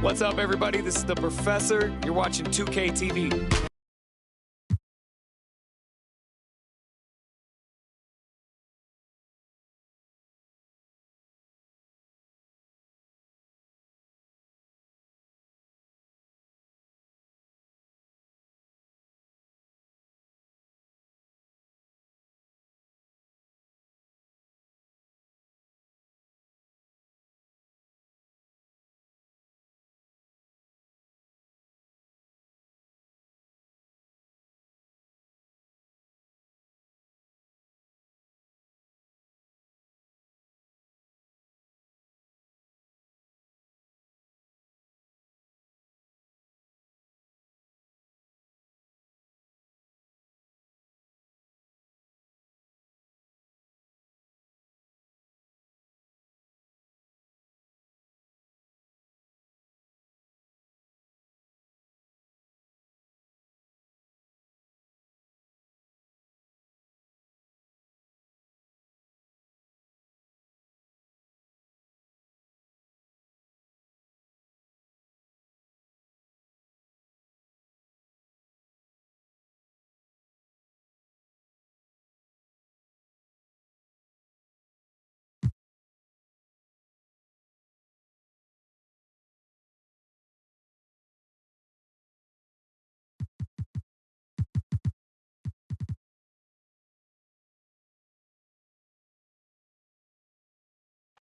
What's up, everybody? This is the Professor. You're watching 2K TV.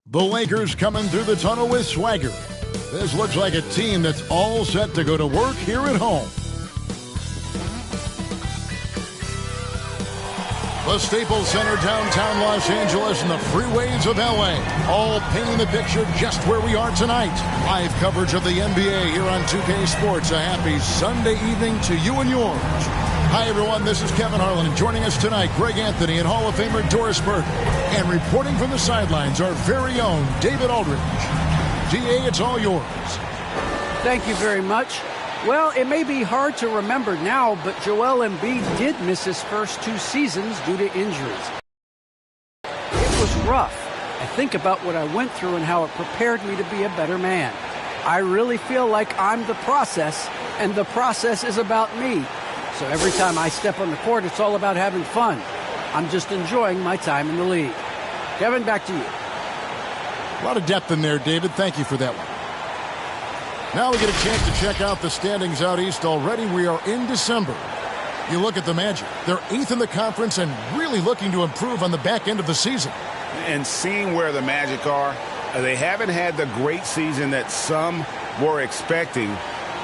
The Lakers coming through the tunnel with swagger. This looks like a team that's all set to go to work here at home. The Staples Center, downtown Los Angeles, and the freeways of LA, all painting the picture just where we are tonight. Live coverage of the NBA here on 2K Sports. A happy Sunday evening to you and yours. Hi, everyone. This is Kevin Harlan, and joining us tonight, Greg Anthony and Hall of Famer Doris Burke. And reporting from the sidelines, our very own David Aldridge. DA, it's all yours. Thank you very much. Well, it may be hard to remember now, but Joel Embiid did miss his first 2 seasons due to injuries. It was rough. I think about what I went through and how it prepared me to be a better man. I really feel like I'm the process, and the process is about me. So every time I step on the court, it's all about having fun. I'm just enjoying my time in the league. Kevin, back to you. A lot of depth in there, David. Thank you for that one. Now we get a chance to check out the standings out east already. We are in December. You look at the Magic. They're 8th in the conference and really looking to improve on the back end of the season. And seeing where the Magic are, they haven't had the great season that some were expecting,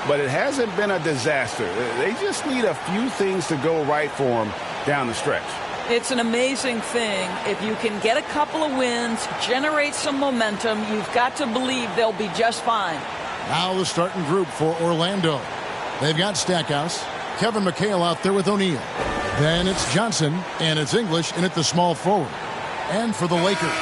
but it hasn't been a disaster. They just need a few things to go right for them down the stretch. It's an amazing thing. If you can get a couple of wins, generate some momentum, you've got to believe they'll be just fine. Now the starting group for Orlando. They've got Stackhouse, Kevin McHale out there with O'Neal. Then it's Johnson, and it's English in at the small forward. And for the Lakers,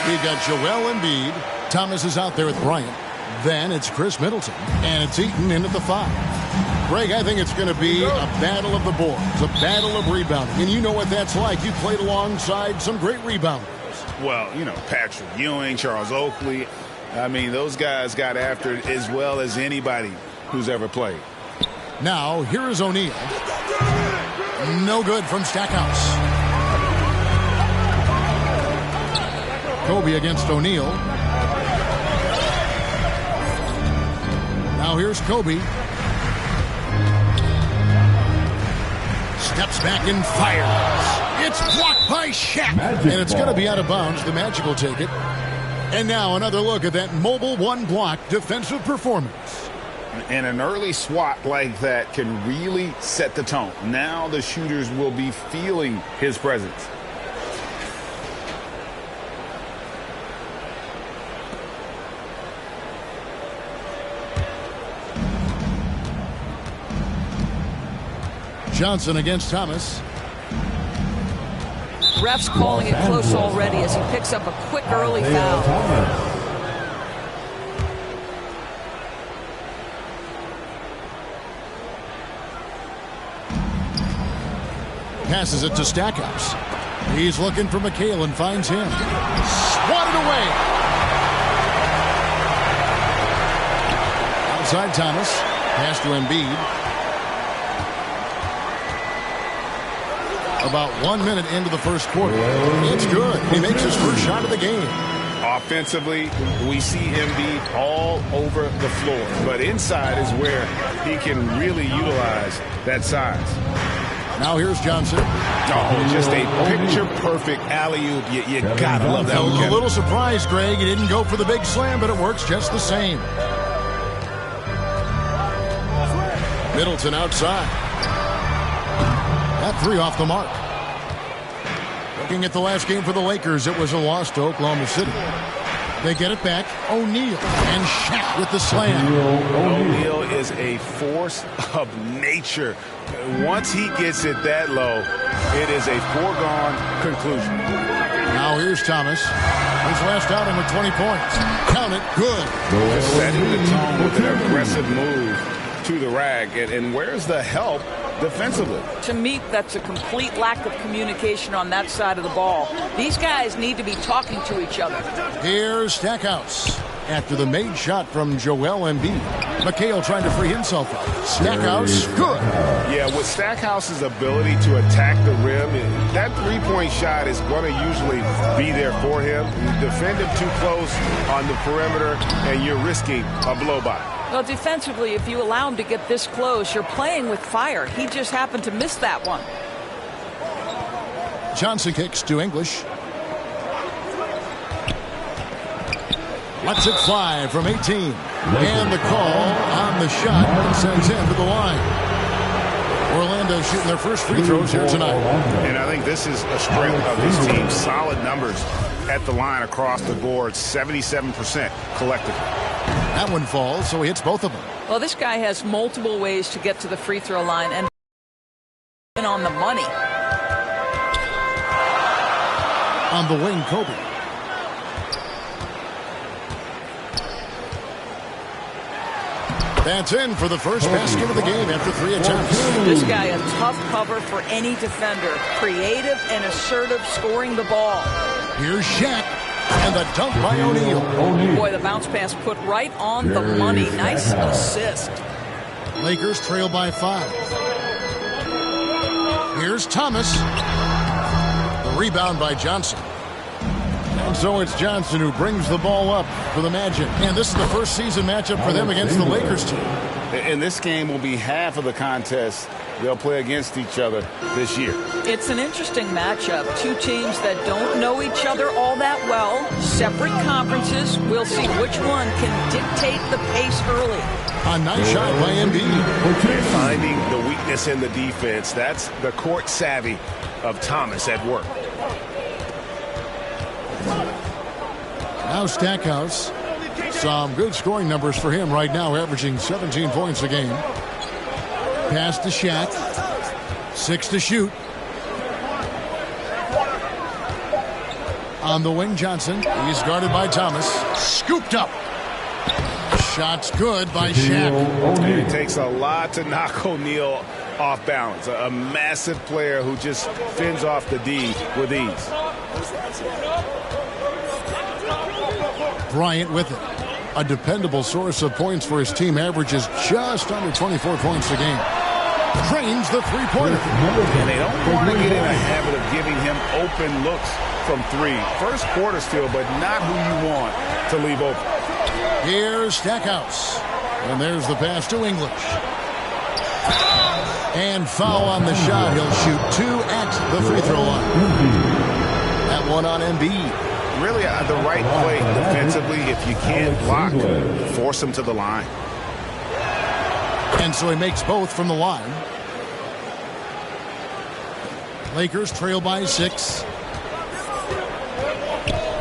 we've got Joel Embiid. Thomas is out there with Bryant. Then it's Chris Middleton, and it's Eaton in at the 5. Greg, I think it's going to be a battle of the boards, a battle of rebounding. And you know what that's like. You played alongside some great rebounders. Well, you know, Patrick Ewing, Charles Oakley. I mean, those guys got after it as well as anybody who's ever played. Now, here is O'Neal. No good from Stackhouse. Kobe against O'Neal. Now here's Kobe. Steps back and fires. It's blocked by SHAQ. And it's going to be out of bounds. The Magic will take it. And now another look at that mobile one-block defensive performance. And an early swat like that can really set the tone. Now the shooters will be feeling his presence. Johnson against Thomas. Ref's calling it close already as he picks up a quick early foul. Passes it to Stackhouse. He's looking for McHale and finds him. Swatted away. outside Thomas. Pass to Embiid. About 1 minute into the first quarter. It's good. He makes his first shot of the game. Offensively, we see Embiid all over the floor. But inside is where he can really utilize that size. Now here's Johnson. Oh, just a picture-perfect alley-oop. You gotta love that one, A Kevin. little surprised, Greg. He didn't go for the big slam, but it works just the same. Middleton outside. That three off the mark. Looking at the last game for the Lakers, it was a loss to Oklahoma City. They get it back. O'Neal and SHAQ with the slam. O'Neal is a force of nature. Once he gets it that low, it is a foregone conclusion. Now here's Thomas. His last outing with 20 points. Count it. Good. Just setting the tone with an aggressive move to the rag. And where's the help defensively? To me, that's a complete lack of communication on that side of the ball. These guys need to be talking to each other. Here's Stackhouse. After the made shot from Joel Embiid. McHale trying to free himself up. Stackhouse, good. Yeah, with Stackhouse's ability to attack the rim, that three-point shot is going to usually be there for him. You defend him too close on the perimeter, and you're risking a blow-by. Well, defensively, if you allow him to get this close, you're playing with fire. He just happened to miss that one. Johnson kicks to English. Lets it fly from 18. And the call on the shot sends him to the line. Orlando shooting their first free throws here tonight. And I think this is a strength of this team. Solid numbers at the line across the board. 77% collectively. That one falls, so he hits both of them. Well, this guy has multiple ways to get to the free throw line and on the money. On the wing, Kobe. That's in for the first basket of the game after 3 attempts. This guy a tough cover for any defender. Creative and assertive scoring the ball. Here's SHAQ. And the dunk by O'Neal. Boy, the bounce pass put right on the money. Nice assist. Lakers trail by 5. Here's Thomas. The rebound by Johnson. And so it's Johnson who brings the ball up for the Magic. And this is the first season matchup for them against the Lakers team. And this game will be half of the contest they'll play against each other this year. It's an interesting matchup. Two teams that don't know each other all that well. Separate conferences. We'll see which one can dictate the pace early. A nice shot by Embiid. Finding the weakness in the defense. That's the court savvy of Thomas at work. Now Stackhouse. Some good scoring numbers for him right now, averaging 17 points a game. Pass to SHAQ. 6 to shoot. On the wing, Johnson. He's guarded by Thomas. Scooped up. Shot's good by SHAQ. It takes a lot to knock O'Neal off balance. A massive player who just fends off the D with ease. Bryant with it. A dependable source of points for his team, averages just under 24 points a game. Trains the three-pointer. And they don't want to get in a habit of giving him open looks from 3. First quarter still, but not who you want to leave open. Here's Stackhouse. And there's the pass to English. And foul on the shot. He'll shoot 2 at the free throw line. That one on Embiid. Really the right play defensively. If you can't block, force him to the line. And so he makes both from the line. Lakers trail by 6.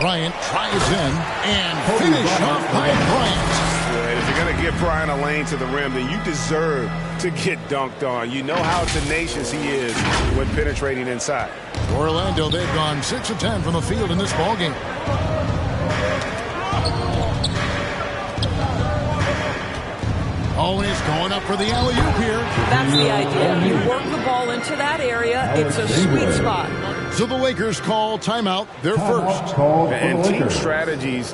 Bryant tries in and finish off by Bryant. If you're going to give Bryant a lane to the rim, then you deserve to get dunked on. You know how tenacious he is when penetrating inside. Orlando, they've gone 6 of 10 from the field in this ballgame. Always going up for the alley-oop here. That's the idea. You work the ball into that area. It's a sweet spot. So the Lakers call timeout, their first. And team strategies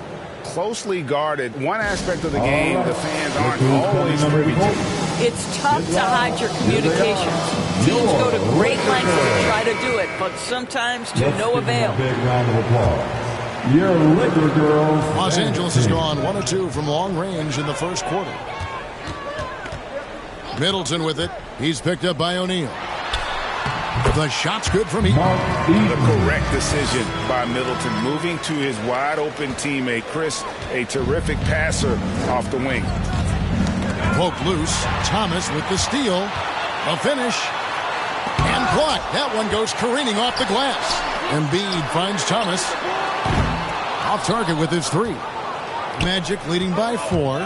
closely guarded. One aspect of the game the fans aren't always privy to. It's tough to hide your communications. Teams go to great lengths to try to do it, but sometimes to no avail. Big round of applause. Your Liquor Girls. Los Angeles has gone 1 of 2 from long range in the first quarter. Middleton with it. He's picked up by O'Neal. The shot's good from Eaton. The correct decision by Middleton, moving to his wide-open teammate, Chris, a terrific passer off the wing. Poke loose. Thomas with the steal. A finish. And blocked. That one goes careening off the glass. Embiid finds Thomas. Off target with his 3. Magic leading by 4.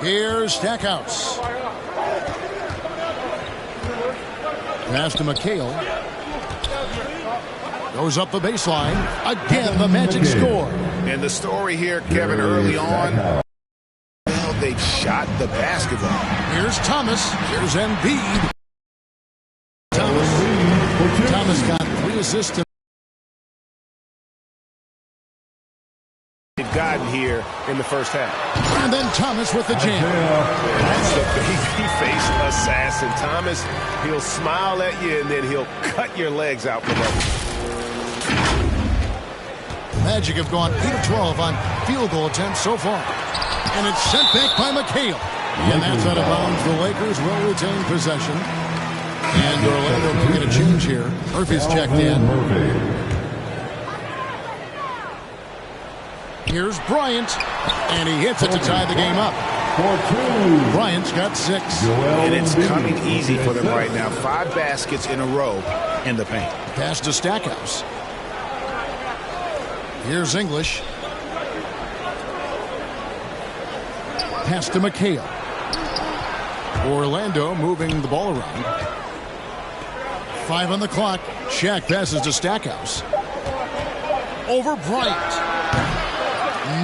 Here's Stackhouse. Pass to McHale. Goes up the baseline. Again, the Magic score. And the story here, Kevin, early on, well, they shot the basketball. Here's Thomas. Here's Embiid. Thomas got 3 assists. They've gotten here in the first half. And then Thomas with the jam. That's the baby-faced assassin. Thomas, he'll smile at you, and then he'll cut your legs out from under. Magic have gone 8 of 12 on field goal attempts so far. And it's sent back by McHale. And that's out of bounds. The Lakers will retain possession. And Orlando can get a change here. Murphy's checked in. Here's Bryant, and he hits it to tie the game up. Bryant's got 6. And it's coming easy for them right now. 5 baskets in a row in the paint. Pass to Stackhouse. Here's English. Pass to McHale. Orlando moving the ball around. 5 on the clock. SHAQ passes to Stackhouse. Over Bryant.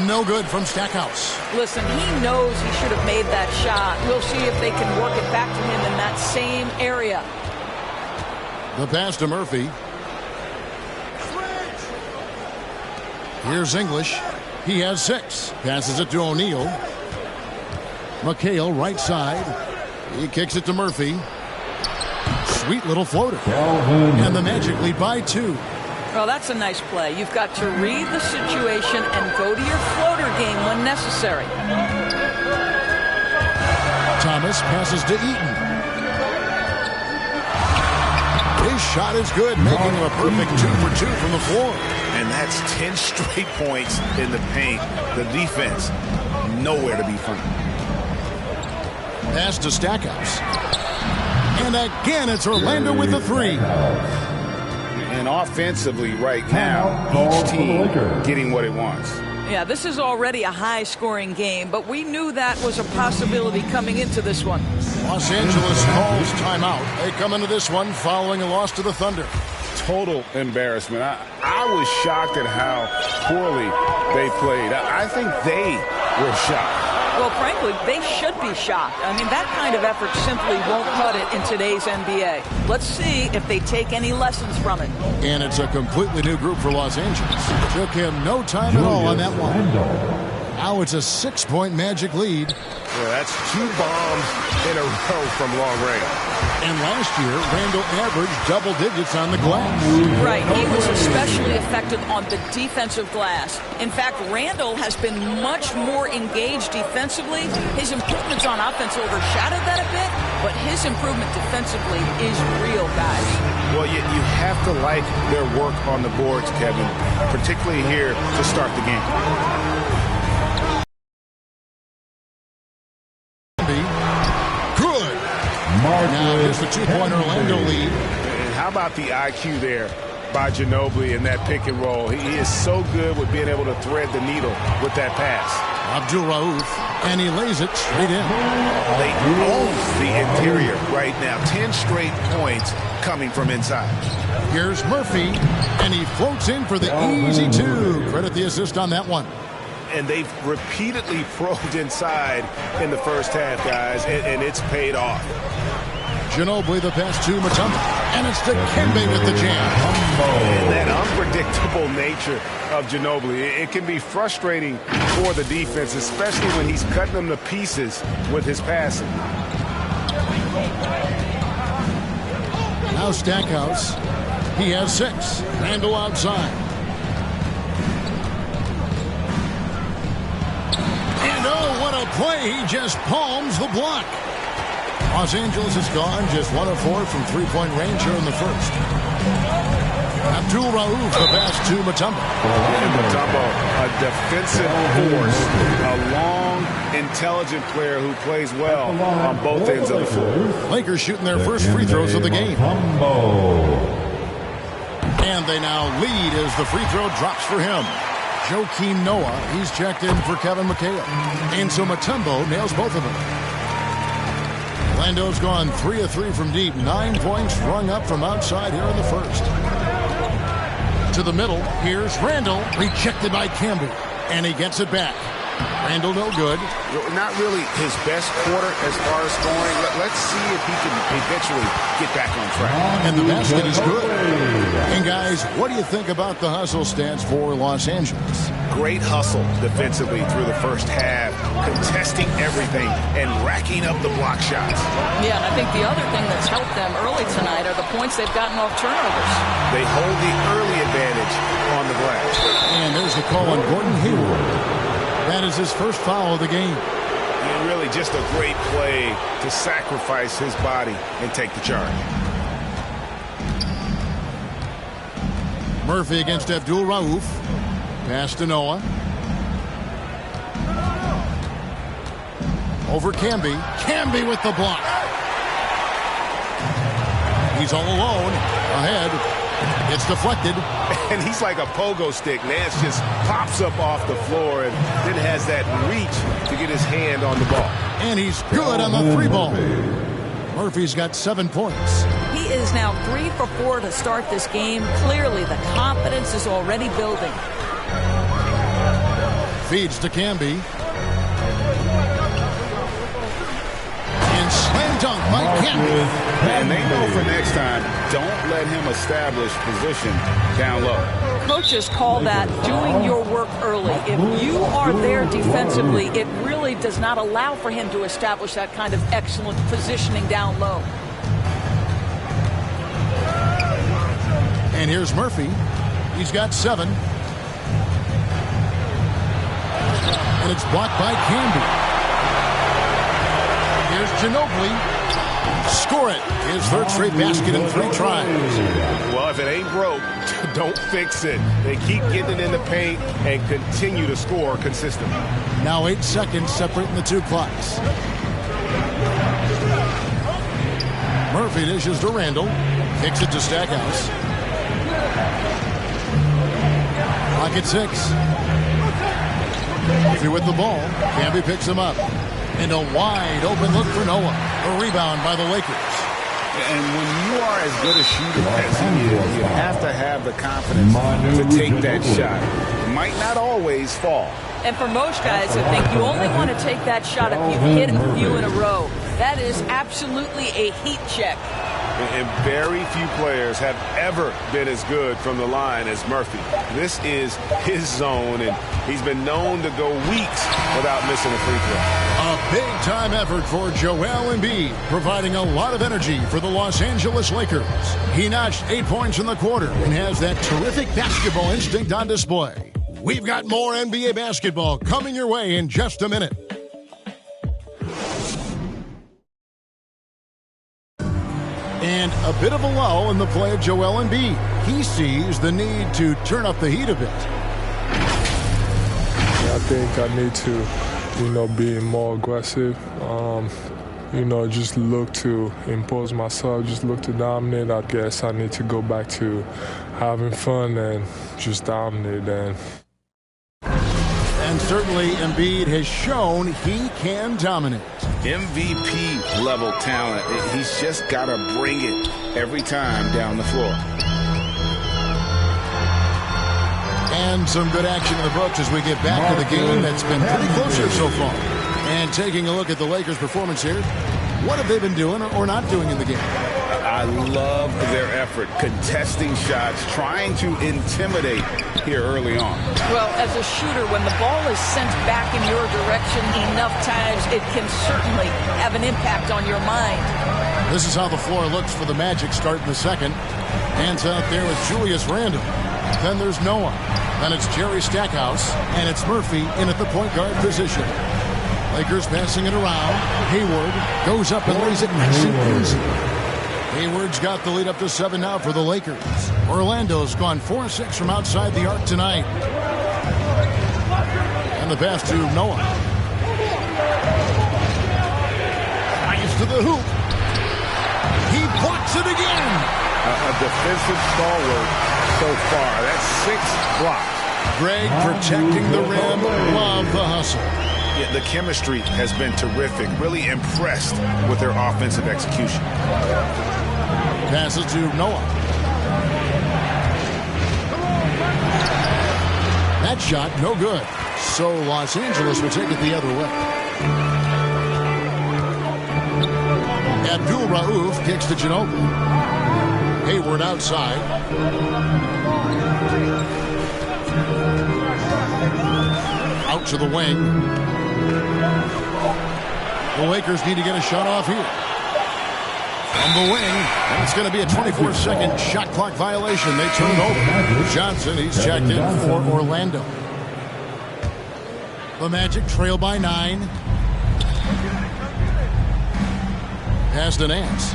No good from Stackhouse. Listen, he knows he should have made that shot. We'll see if they can work it back to him in that same area. The pass to Murphy. Here's English. He has 6. Passes it to O'Neal. McHale right side. He kicks it to Murphy. Sweet little floater. And the Magic lead by 2. Well, that's a nice play. You've got to read the situation and go to your floater game when necessary. Thomas passes to Eaton. His shot is good, making him a perfect 2 for 2 from the floor. And that's 10 straight points in the paint. The defense, nowhere to be found. Pass to Stackhouse. And again, it's Orlando with the 3. And offensively right now, each team getting what it wants. Yeah, this is already a high-scoring game, but we knew that was a possibility coming into this one. Los Angeles calls timeout. They come into this one following a loss to the Thunder. Total embarrassment. I was shocked at how poorly they played. I think they were shocked. Well, frankly, they should be shocked. I mean, that kind of effort simply won't cut it in today's NBA. Let's see if they take any lessons from it. And it's a completely new group for Los Angeles. Took him no time at all on that one. Now it's a 6-point Magic lead. Yeah, that's 2 bombs in a row from long range. And last year, Randall averaged double digits on the glass. Right. He was especially effective on the defensive glass. In fact, Randall has been much more engaged defensively. His improvements on offense overshadowed that a bit, but his improvement defensively is real, guys. Well, you have to like their work on the boards, Kevin, particularly here to start the game. Good. Now here's the 2-point Orlando lead. And how about the IQ there by Ginobili in that pick and roll? He is so good with being able to thread the needle with that pass. Abderrahim, and he lays it straight in. They own the interior right now. 10 straight points coming from inside. Here's Murphy, and he floats in for the easy 2. Credit the assist on that one. And they've repeatedly probed inside in the first half, guys, and it's paid off. Ginobili the pass to Mutombo. And it's to Kembe with the jam. And that unpredictable nature of Ginobili, it can be frustrating for the defense, especially when he's cutting them to pieces with his passing. Now Stackhouse. He has 6. Randall outside. And oh, what a play. He just palms the block. Los Angeles is gone, just 1 of 4 from three-point range here in the first. Abdul-Rauf, the pass to Mutombo. And Mutombo, a defensive force, a long, intelligent player who plays well on both ends of the floor. Lakers shooting their first free throws of the game. And they now lead as the free throw drops for him. Joakim Noah, he's checked in for Kevin McHale. And so Mutombo nails both of them. Orlando's gone 3 of 3 from deep. 9 points rung up from outside here in the first. To the middle, here's Randall, rejected by Kembe. And he gets it back. Randall no good. Not really his best quarter as far as scoring. Let's see if he can eventually get back on track. And the basket is good. And guys, what do you think about the hustle stats for Los Angeles? Great hustle defensively through the first half, contesting everything and racking up the block shots. Yeah, and I think the other thing that's helped them early tonight are the points they've gotten off turnovers. They hold the early advantage on the glass. And there's the call on Gordon Hayward. That is his first foul of the game. And really just a great play to sacrifice his body and take the charge. Murphy against Abdul-Rauf. Pass to Noah. Over Kembe. Kembe with the block. He's all alone. Ahead. It's deflected. And he's like a pogo stick. Nance just pops up off the floor and then has that reach to get his hand on the ball. And he's good on the 3-ball. Murphy's got 7 points. He is now 3 for 4 to start this game. Clearly, the confidence is already building. Feeds to Kembe. And slam dunk by Kembe. And they know for next time, don't let him establish position down low. Coaches call that doing your work early. If you are there defensively, it really does not allow for him to establish that kind of excellent positioning down low. And here's Murphy. He's got 7. And it's blocked by Kembe. Here's Ginobili. Score it. His third straight basket in 3 tries. Well, if it ain't broke, don't fix it. They keep getting it in the paint and continue to score consistently. Now 8 seconds separating the 2 clocks. Murphy dishes to Randall. Kicks it to Stackhouse. Clock at 6. Murphy with the ball. Kembe picks him up. And a wide open look for Noah. A rebound by the Lakers. And when you are as good a shooter as he is, you have to have the confidence to take that shot. It might not always fall. And for most guys who think you only want to take that shot if you hit a few in a row, that is absolutely a heat check. And very few players have ever been as good from the line as Murphy. This is his zone, and he's been known to go weeks without missing a free throw. A big-time effort for Joel Embiid, providing a lot of energy for the Los Angeles Lakers. He notched 8 points in the quarter and has that terrific basketball instinct on display. We've got more NBA basketball coming your way in just a minute. And a bit of a lull in the play of Joel Embiid. He sees the need to turn up the heat a bit. I think I need to, be more aggressive. Just look to impose myself, just look to dominate. I guess I need to go back to having fun and just dominate. And certainly Embiid has shown he can dominate. MVP level talent. He's just got to bring it every time down the floor. And some good action in the books as we get back to the game that's been pretty close here so far. And taking a look at the Lakers' performance here, What have they been doing or not doing in the game? I love their effort, contesting shots, trying to intimidate here early on. Well, as a shooter, when the ball is sent back in your direction enough times, it can certainly have an impact on your mind. This is how the floor looks for the Magic starting the second. Hands out there with Julius Randle. Then there's Noah. Then it's Jerry Stackhouse. And it's Murphy in at the point guard position. Lakers passing it around. Hayward goes up and lays it nice and easy. Hayward's got the lead up to 7 now for the Lakers. Orlando's gone 4-6 from outside the arc tonight. And the pass to Noah. Nice to the hoop. He blocks it again. A defensive stalwart so far. That's 6 blocks. Greg protecting the rim. Love the hustle. Yeah, the chemistry has been terrific. Really impressed with their offensive execution. Passes to Noah. That shot, no good. So Los Angeles will take it the other way. Abdul Rauf kicks to Ginobili. Hayward outside. Out to the wing. The Lakers need to get a shot off here. From the wing, and it's going to be a 24-second shot clock violation. They turn it over. Johnson, he's checked in for Orlando. The Magic trail by 9. Pass to Nance.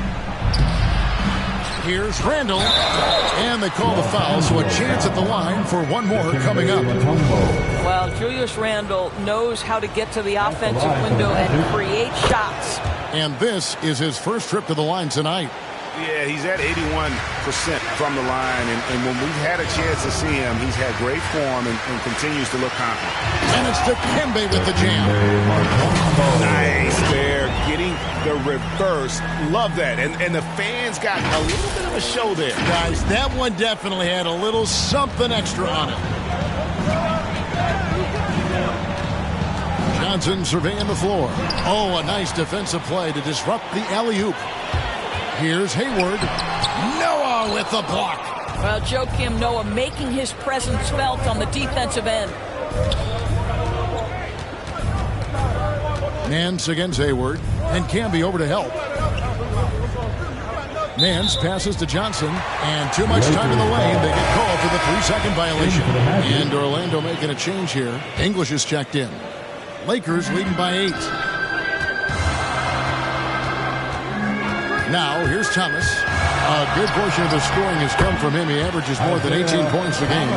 Here's Randle. And they call the foul, so a chance at the line for one more coming up. Well, Julius Randle knows how to get to the offensive window and create shots. And this is his first trip to the line tonight. Yeah, he's at 81% from the line, and when we've had a chance to see him, he's had great form and continues to look confident. And it's Dikembe with the jam. Nice there, getting the reverse. Love that, and the fans got a little bit of a show there. Guys, that one definitely had a little something extra on it. Johnson surveying the floor. Oh, a nice defensive play to disrupt the alley-oop. Here's Hayward. Noah with the block. Well, Joakim Noah making his presence felt on the defensive end. Nance against Hayward. And Camby over to help. Nance passes to Johnson. And too much time in the lane. They get called for the 3-second violation. And Orlando making a change here. English is checked in. Lakers leading by 8. Now, here's Thomas. A good portion of the scoring has come from him. He averages more than 18 points a game.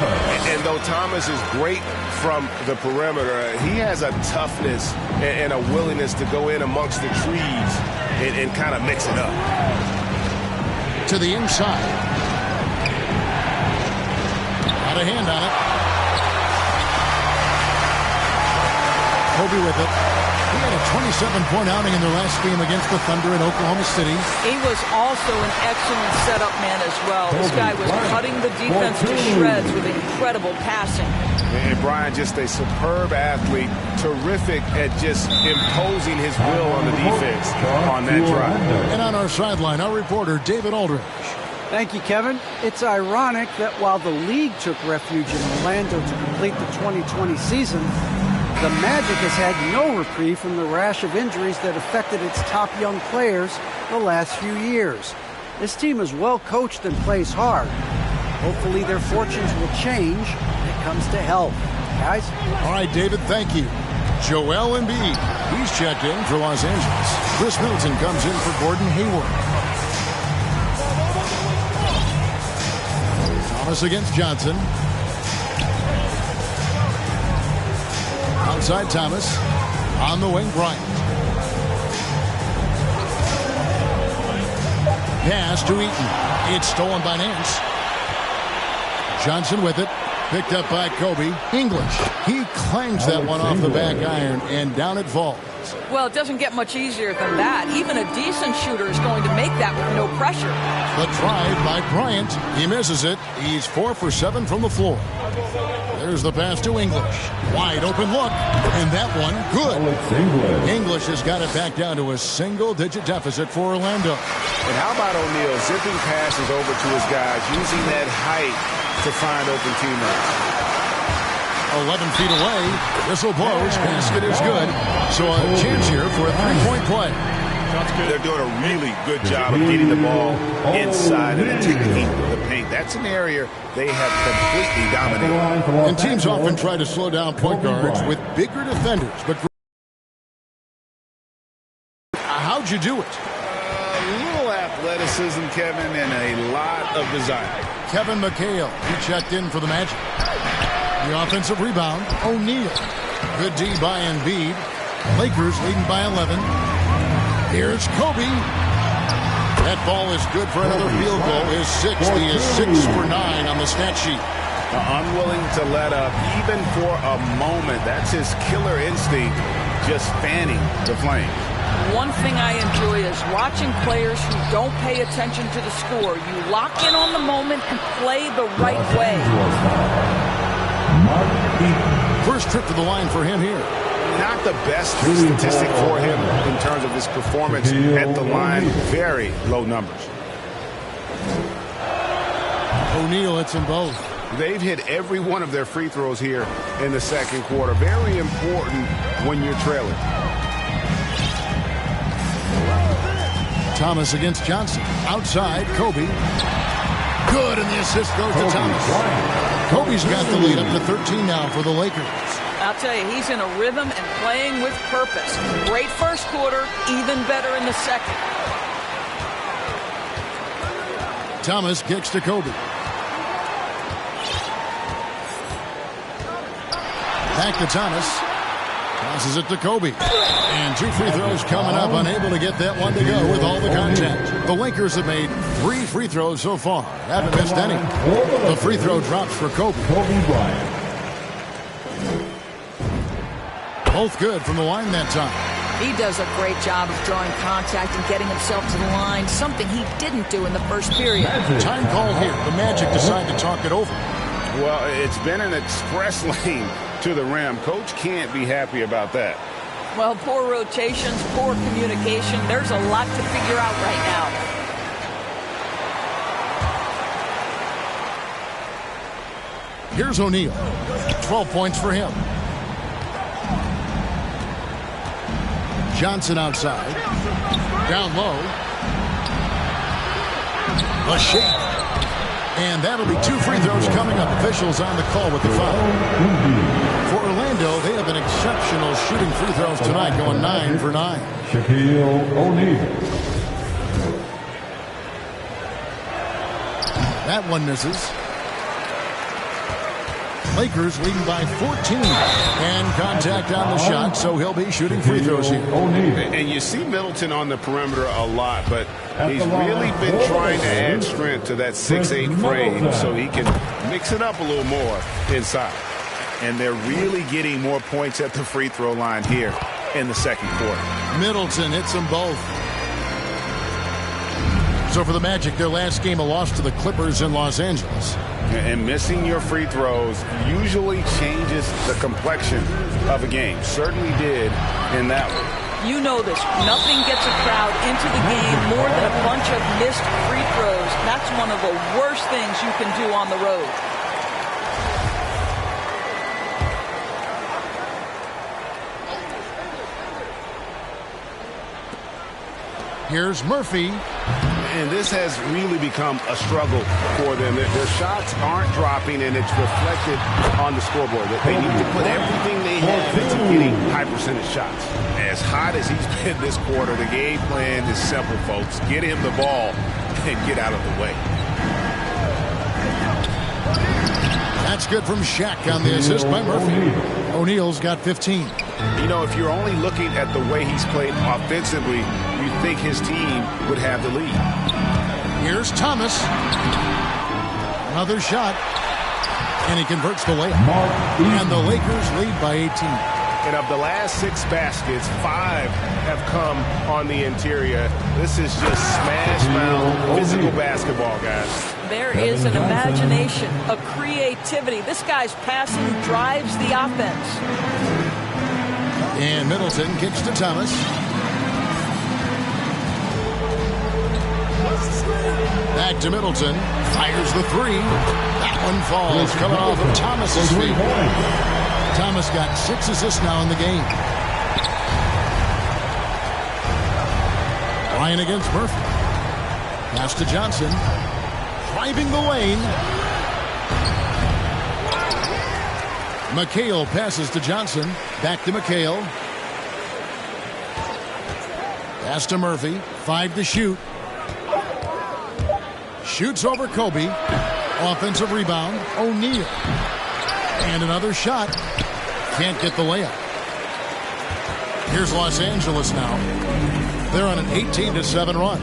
And though Thomas is great from the perimeter, he has a toughness and a willingness to go in amongst the trees and kind of mix it up. To the inside. Got a hand on it. Kobe with it. He had a 27-point outing in their last game against the Thunder in Oklahoma City. He was also an excellent setup man as well. This guy was cutting the defense to shreds with incredible passing. And Brian, just a superb athlete, terrific at just imposing his will on the defense on that drive. And on our sideline, our reporter, David Aldridge. Thank you, Kevin. It's ironic that while the league took refuge in Orlando to complete the 2020 season, the Magic has had no reprieve from the rash of injuries that affected its top young players the last few years. This team is well coached and plays hard. Hopefully their fortunes will change when it comes to health. Guys? All right, David, thank you. Joel Embiid, he's checked in for Los Angeles. Chris Middleton comes in for Gordon Hayward. Thomas against Johnson. Outside Thomas. On the wing, Bryant. Pass to Eaton. It's stolen by Nance. Johnson with it. Picked up by Kobe. English. He clangs that one off the back iron, and down it falls. Well, it doesn't get much easier than that. Even a decent shooter is going to make that with no pressure. The drive by Bryant. He misses it. He's 4 for 7 from the floor. There's the pass to English. Wide open look. And that one, good. English has got it back down to a single-digit deficit for Orlando. And how about O'Neal zipping passes over to his guys, using that height to find open teammates. 11 feet away. Whistle blows. Basket is good. So a chance here for a three-point play. They're doing a really good job of getting the ball inside and attacking the paint. That's an area they have completely dominated. And teams often try to slow down point guards with bigger defenders. But how'd you do it? A little athleticism, Kevin, and a lot of desire. Kevin McHale, he checked in for the Magic. The offensive rebound, O'Neal. Good D by Embiid. Lakers leading by 11. Here's Kobe. That ball is good for another field goal. His sixth. He is 6 for 9 on the stat sheet. Unwilling to let up even for a moment. That's his killer instinct, just fanning the flame. One thing I enjoy is watching players who don't pay attention to the score. You lock in on the moment and play the right way. First trip to the line for him here. Not the best statistic for him in terms of his performance at the line. Very low numbers. O'Neal hits them both. They've hit every one of their free throws here in the second quarter. Very important when you're trailing. Thomas against Johnson. Outside, Kobe. Good, and the assist goes to Thomas. Kobe's got the lead up to 13 now for the Lakers. I'll tell you, he's in a rhythm and playing with purpose. Great first quarter, even better in the second. Thomas kicks to Kobe. Back to Thomas. Tosses it to Kobe. And 2 free throws coming up. Unable to get that one to go with all the contact. The Lakers have made 3 free throws so far. Haven't missed any. The free throw drops for Kobe. Both good from the line that time. He does a great job of drawing contact and getting himself to the line, something he didn't do in the first period. Time called here. The Magic decide to talk it over. Well, it's been an express lane to the rim. Coach can't be happy about that. Well, poor rotations, poor communication. There's a lot to figure out right now. Here's O'Neal. 12 points for him. Johnson outside. Down low. A shake. And that'll be 2 free throws coming up. Officials on the call with the foul. For Orlando, they have been exceptional shooting free throws tonight, going 9 for 9. Shaquille O'Neal. That one misses. Lakers leading by 14. And contact on the shot, so he'll be shooting free throws here. And you see Middleton on the perimeter a lot, but he's really been trying to add strength to that 6'8" frame so he can mix it up a little more inside. And they're really getting more points at the free throw line here in the second quarter. Middleton hits them both. So for the Magic, their last game a loss to the Clippers in Los Angeles. And missing your free throws usually changes the complexion of a game. Certainly did in that one. You know this. Nothing gets a crowd into the game more than a bunch of missed free throws. That's one of the worst things you can do on the road. Here's Murphy. And this has really become a struggle for them. Their shots aren't dropping, and it's reflected on the scoreboard. That they need to put everything they have into getting high percentage shots. As hot as he's been this quarter, the game plan is simple, folks. Get him the ball and get out of the way. That's good from SHAQ on the assist by Murphy. O'Neal's got 15. You know, if you're only looking at the way he's played offensively, you'd think his team would have the lead. Here's Thomas. Another shot. And he converts the layup. And the Lakers lead by 18. And of the last 6 baskets, 5 have come on the interior. This is just smash mouth physical basketball, guys. There is an imagination, a creativity. This guy's passing drives the offense. And Middleton kicks to Thomas. Back to Middleton. Fires the 3. That one falls, coming off of Thomas's feet. Thomas got 6 assists now in the game. Ryan against Murphy. Pass to Johnson. Driving the lane. McHale passes to Johnson. Back to McHale. Pass to Murphy. 5 to shoot. Shoots over Kobe. Offensive rebound. O'Neal. And another shot. Can't get the layup. Here's Los Angeles now. They're on an 18-7 run.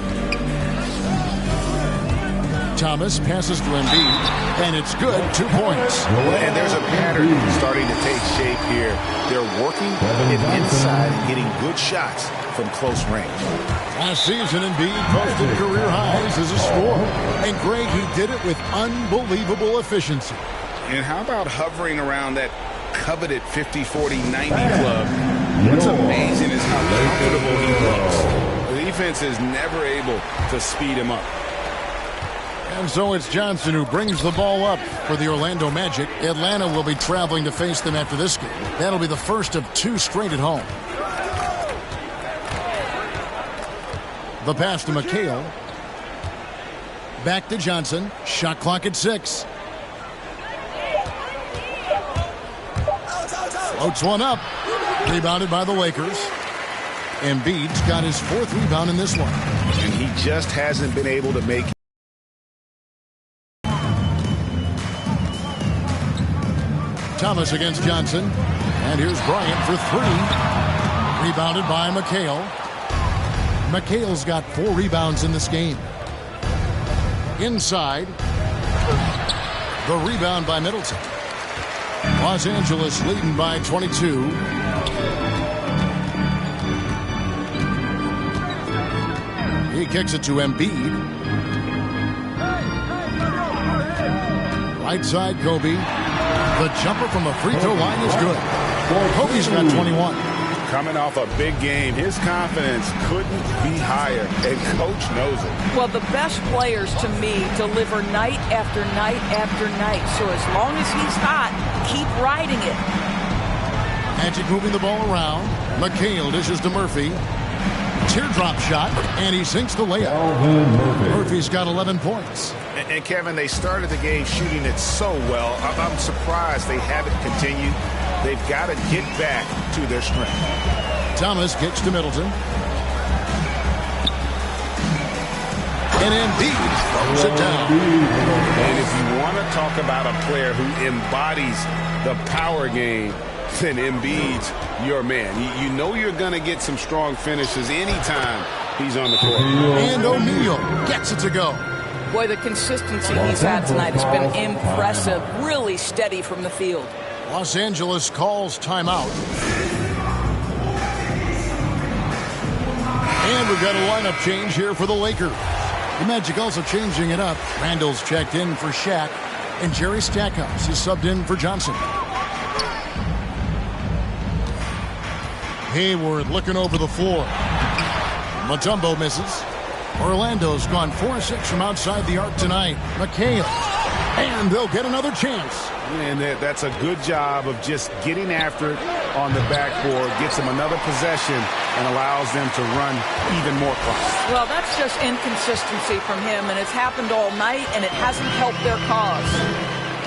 Thomas passes to Embiid, and it's good. 2 points. And there's a pattern starting to take shape here. They're working it inside and getting good shots from close range. Last season, Embiid posted career highs as a scorer. And Greg, he did it with unbelievable efficiency. And how about hovering around that coveted 50-40-90 club? What's amazing is how comfortable he looks. The defense is never able to speed him up. And so it's Johnson who brings the ball up for the Orlando Magic. Atlanta will be traveling to face them after this game. That'll be the first of 2 straight at home. The pass to McHale. Back to Johnson. Shot clock at 6. Floats one up. Rebounded by the Lakers. Embiid's got his 4th rebound in this one. And he just hasn't been able to make Thomas against Johnson. And here's Bryant for 3. Rebounded by McHale. McHale's got 4 rebounds in this game. Inside. The rebound by Middleton. Los Angeles leading by 22. He kicks it to Embiid. Right side, Kobe. The jumper from the free throw line is good. Kobe's got 21. Coming off a big game, his confidence couldn't be higher, and Coach knows it. Well, the best players, to me, deliver night after night after night. So as long as he's hot, keep riding it. Magic moving the ball around. McHale dishes to Murphy. Teardrop shot, and he sinks the layup. Murphy's got 11 points. And Kevin, they started the game shooting it so well. I'm surprised they haven't continued. They've got to get back to their strength. Thomas kicks to Middleton. And Embiid throws it down. And if you want to talk about a player who embodies the power game, then Embiid's your man. You know you're going to get some strong finishes anytime he's on the court. And O'Neal gets it to go. Boy, the consistency he's had tonight has been impressive. Really steady from the field. Los Angeles calls timeout. And we've got a lineup change here for the Lakers. The Magic also changing it up. Randall's checked in for SHAQ, and Jerry Stackhouse is subbed in for Johnson. Hayward looking over the floor. Mutombo misses. Orlando's gone 4-6 from outside the arc tonight. McHale. And they'll get another chance. And that's a good job of just getting after it on the backboard. Gets them another possession and allows them to run even more clock. Well, that's just inconsistency from him, and it's happened all night, and it hasn't helped their cause.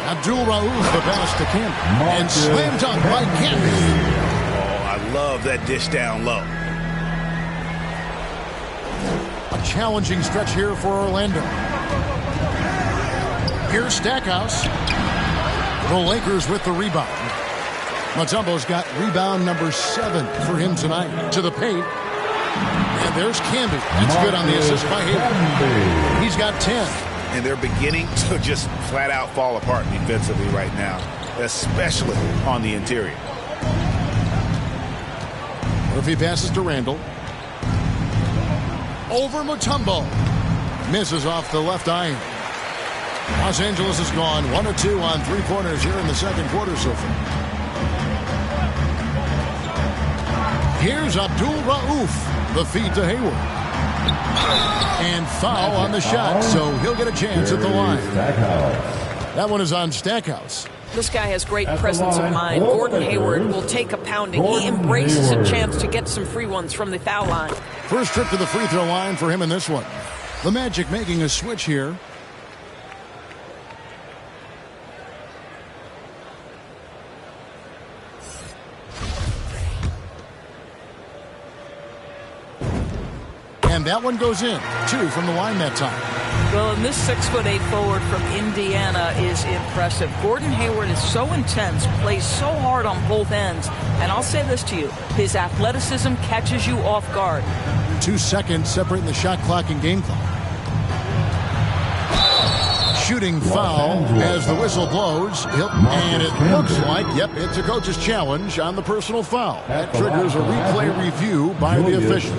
Abdul Raouf the pass to Camby. And slam dunk by Camby. Oh, I love that dish down low. A challenging stretch here for Orlando. Here's Stackhouse. The Lakers with the rebound. Mutombo's got rebound number 7 for him tonight. To the paint. And there's Camby. That's good on the assist by him. He's got 10. And they're beginning to just flat out fall apart defensively right now, especially on the interior. Murphy passes to Randall. Over Mutombo. Misses off the left iron. Los Angeles has gone 1 of 2 on three-pointers here in the second quarter so far. Here's Abdul Rauf. The feed to Hayward. And foul on the shot, so he'll get a chance at the line. That one is on Stackhouse. This guy has great presence of mind. Gordon Hayward will take a pounding. He embraces a chance to get some free ones from the foul line. First trip to the free throw line for him in this one. The Magic making a switch here. And that one goes in. 2 from the line that time. Well, and this 6'8" forward from Indiana is impressive. Gordon Hayward is so intense, plays so hard on both ends. And I'll say this to you, his athleticism catches you off guard. 2 seconds separating the shot clock and game clock. Shooting foul as the whistle blows. And it looks like, yep, it's a coach's challenge on the personal foul. That triggers a replay review by the officials.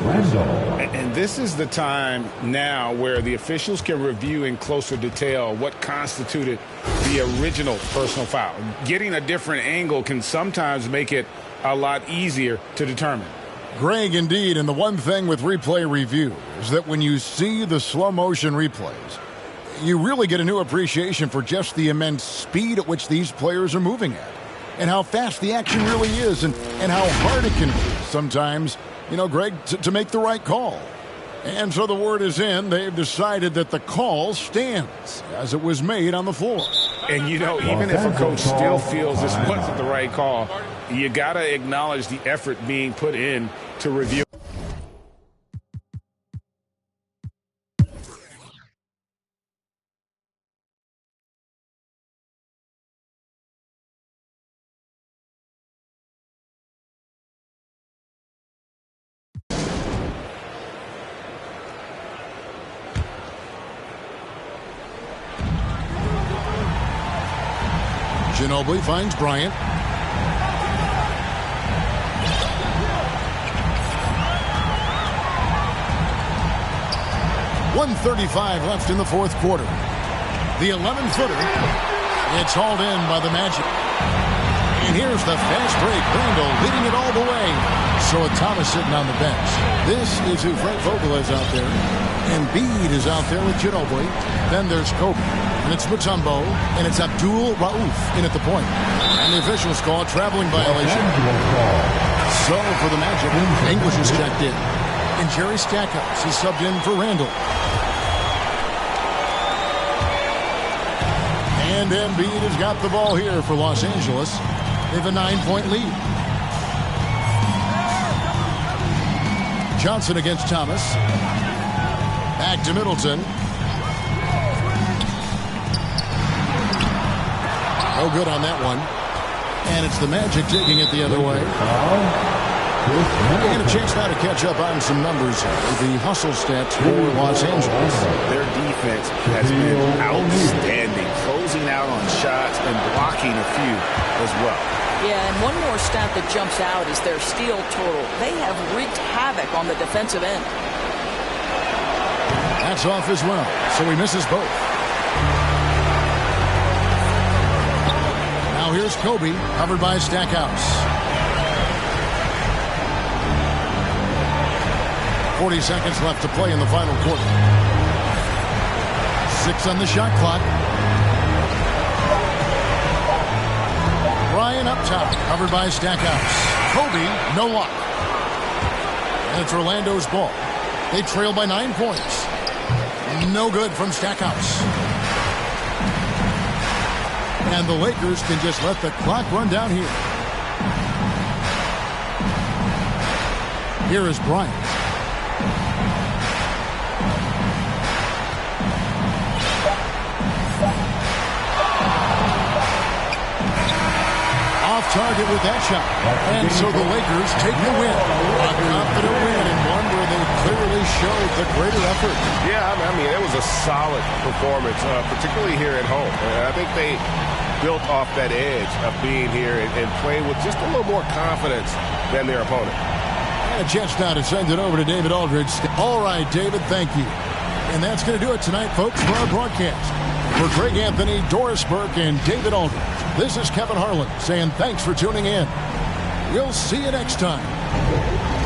And this is the time now where the officials can review in closer detail what constituted the original personal foul. Getting a different angle can sometimes make it a lot easier to determine. Greg, indeed, and the one thing with replay review is that when you see the slow motion replays, you really get a new appreciation for just the immense speed at which these players are moving at and how fast the action really is and how hard it can be sometimes, you know, Greg, to make the right call. And so the word is in. They've decided that the call stands as it was made on the floor. And, you know, even if a coach still feels this wasn't the right call, you got to acknowledge the effort being put in to review. Ginobili finds Bryant. .135 left in the fourth quarter. The 11-footer. It's hauled in by the Magic. And here's the fast break. Randall leading it all the way. So Thomas sitting on the bench. This is who Frank Vogel is out there. And Embiid is out there with Ginobili. Then there's Kobe. And it's Mutombo. And it's Abdul Rauf in at the point. And the officials call a traveling violation. So for the Magic, English is checked in. And Jerry Stackhouse is subbed in for Randall. And Embiid has got the ball here for Los Angeles. They have a 9-point lead. Johnson against Thomas. Back to Middleton. No good on that one. And it's the Magic taking it the other way. And a chance now to catch up on some numbers here. The hustle stats for Los Angeles. Their defense has been outstanding, closing out on shots and blocking a few as well. Yeah, and one more stat that jumps out is their steal total. They have wreaked havoc on the defensive end. That's off as well, so he misses both. Now here's Kobe, covered by Stackhouse. 40 seconds left to play in the final quarter. 6 on the shot clock. Ryan up top, covered by Stackhouse. Kobe, no luck. And it's Orlando's ball. They trail by 9 points. No good from Stackhouse. And the Lakers can just let the clock run down here. Here is Bryant. Target with that shot. And so the Lakers take the win. A confident win and one where they clearly showed the greater effort. Yeah, I mean, it was a solid performance, particularly here at home. I think they built off that edge of being here and played with just a little more confidence than their opponent. A chance now to send it over to David Aldridge. All right, David, thank you. And that's going to do it tonight, folks, for our broadcast. For Greg Anthony, Doris Burke, and David Aldridge, this is Kevin Harlan saying thanks for tuning in. We'll see you next time.